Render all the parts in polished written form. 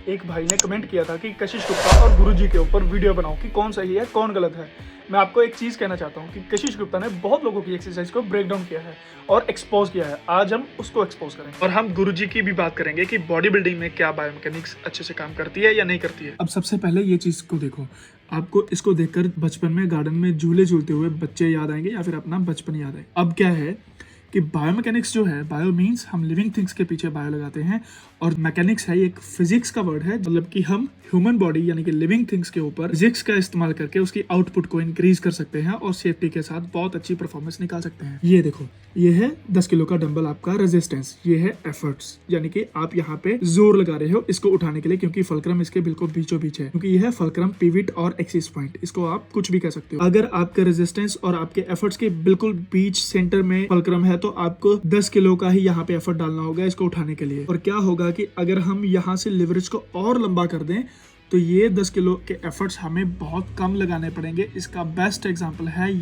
एक भाई ने कमेंट किया था कि कशिश गुप्ता और गुरुजी के ऊपर वीडियो बनाओ कि कौन सही है कौन गलत है। मैं आपको एक चीज़ कहना चाहता हूँ कि कशिश गुप्ता ने बहुत लोगों की एक्सरसाइज को ब्रेक डाउन किया है और एक्सपोज किया है। आज हम उसको एक्सपोज करेंगे और हम गुरुजी की भी बात करेंगे कि बॉडी बिल्डिंग में क्या बायोमैकेनिक्स अच्छे से काम करती है या नहीं करती है। अब सबसे पहले ये चीज को देखो, आपको इसको देखकर बचपन में गार्डन में झूले झूलते हुए बच्चे याद आएंगे या फिर अपना बचपन याद आएगा। अब क्या है कि बायोमैकेनिक्स जो है, बायो मीन्स हम लिविंग थिंग्स के पीछे बायो लगाते हैं, और मैकेनिक्स है एक फिजिक्स का वर्ड है, मतलब कि हम ह्यूमन बॉडी यानी कि लिविंग थिंग्स के ऊपर फिजिक्स का इस्तेमाल करके उसकी आउटपुट को इंक्रीज कर सकते हैं और सेफ्टी के साथ बहुत अच्छी परफॉर्मेंस निकाल सकते हैं। ये देखो, ये है 10 किलो का डंबल आपका रेजिस्टेंस, ये है एफर्ट्स, यानी कि आप यहाँ पे जोर लगा रहे हो इसको उठाने के लिए, क्योंकि फलक्रम इसके बिल्कुल बीचों बीच है, क्योंकि यह है फलक्रम, पिविट और एक्सिस पॉइंट, इसको आप कुछ भी कह सकते हो। अगर आपका रेजिस्टेंस और आपके एफर्ट्स के बिल्कुल बीच सेंटर में फलक्रम है तो आपको 10 किलो का ही यहाँ पे एफर्ट डालना होगा इसको उठाने के लिए। और क्या होगा कि अगर हम यहाँ से लिवरेज को और लंबा कर दें तो ये 10 किलो के एफर्ट्स हमें बहुत कम लगाने पड़ेंगे। इसका बेस्ट एग्जांपल है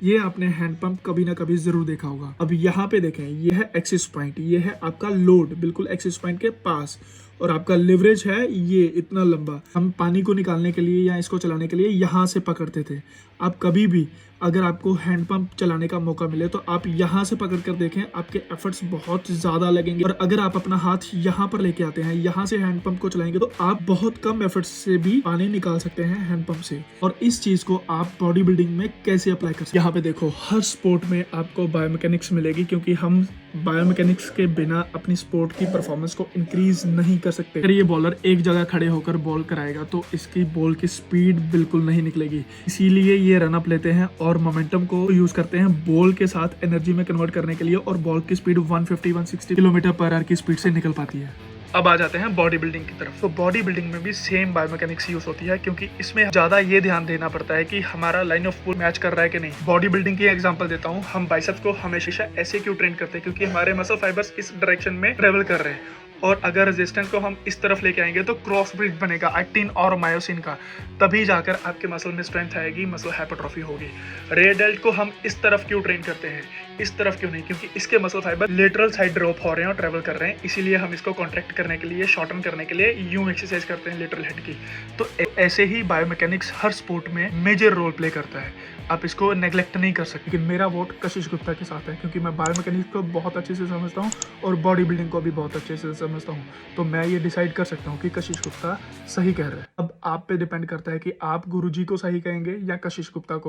ये आपने हैंड पंप कभी ना कभी जरूर देखा होगा। अब यहाँ पे देखें, ये है एक्सिस पॉइंट, ये है आपका लोड बिल्कुल एक्सिस पॉइंट के पास, और आपका लिवरेज है ये इतना लंबा। हम पानी को निकालने के लिए या इसको चलाने के लिए यहाँ से पकड़ते थे। आप कभी भी अगर आपको हैंड पंप चलाने का मौका मिले तो आप यहाँ से पकड़ कर देखें, आपके एफर्ट्स बहुत ज्यादा लगेंगे। और अगर आप अपना हाथ यहाँ पर लेके आते हैं, यहाँ से हैंड पंप को चलाएंगे, तो आप बहुत कम एफर्ट्स से भी पानी निकाल सकते हैं हैंड पंप से। और इस चीज को आप बॉडी बिल्डिंग में कैसे अप्लाई कर सकते हैं। यहाँ पे देखो, हर स्पोर्ट में आपको बायोमैकेनिक्स मिलेगी, क्योंकि हम बायोमैकेनिक्स के बिना अपनी स्पोर्ट की परफॉर्मेंस को इंक्रीज नहीं कर सकते। अगर ये बॉलर एक जगह खड़े होकर बॉल कराएगा तो इसकी बॉल की स्पीड बिल्कुल नहीं निकलेगी। इसीलिए ये रन अप लेते हैं और मोमेंटम को यूज करते हैं बॉल के साथ एनर्जी में कन्वर्ट करने के लिए, और बॉल की स्पीड 150-160 किलोमीटर पर आवर की स्पीड से निकल पाती है। अब आ जाते हैं बॉडी बिल्डिंग की तरफ। तो बॉडी बिल्डिंग में भी सेम बायोमैकेनिक्स यूज होती है, क्योंकि इसमें ज्यादा ये ध्यान देना पड़ता है कि हमारा लाइन ऑफ पुल मैच कर रहा है कि नहीं। बॉडी बिल्डिंग की एग्जांपल देता हूँ। हम बाइसेप्स को हमेशा ऐसे क्यों ट्रेन करते हैं, क्योंकि हमारे मसल फाइबर्स इस डायरेक्शन में ट्रेवल कर रहे हैं, और अगर रेजिस्टेंस को हम इस तरफ लेके आएंगे तो क्रॉस ब्रिज बनेगा एक्टिन और मायोसिन का, तभी जाकर आपके मसल में स्ट्रेंथ आएगी, मसल हाइपरट्रॉफी होगी। रेयर डेल्ट को हम इस तरफ क्यों ट्रेन करते हैं, इस तरफ क्यों नहीं, क्योंकि इसके muscle fibre lateral side drop हो रहे हैं और ट्रेवल कर रहे हैं, इसीलिए हम इसको कॉन्ट्रैक्ट करने के लिए, शॉर्टन करने के लिए यूं एक्सरसाइज करते हैं लेटरल हेड की। तो ऐसे ही बायोमैकेनिक्स हर स्पोर्ट में मेजर रोल प्ले करता है, आप इसको नेग्लेक्ट नहीं कर सकते। लेकिन मेरा वोट कशिश गुप्ता के साथ है, क्योंकि मैं बायोमैकेनिक्स को बहुत अच्छे से समझता हूँ और बॉडी बिल्डिंग को भी बहुत अच्छे से समझता हूँ। तो मैं ये डिसाइड कर सकता हूँ कि कशिश गुप्ता सही कह रहा है। अब आप पे डिपेंड करता है कि आप गुरुजी को सही कहेंगे या कशिश गुप्ता को।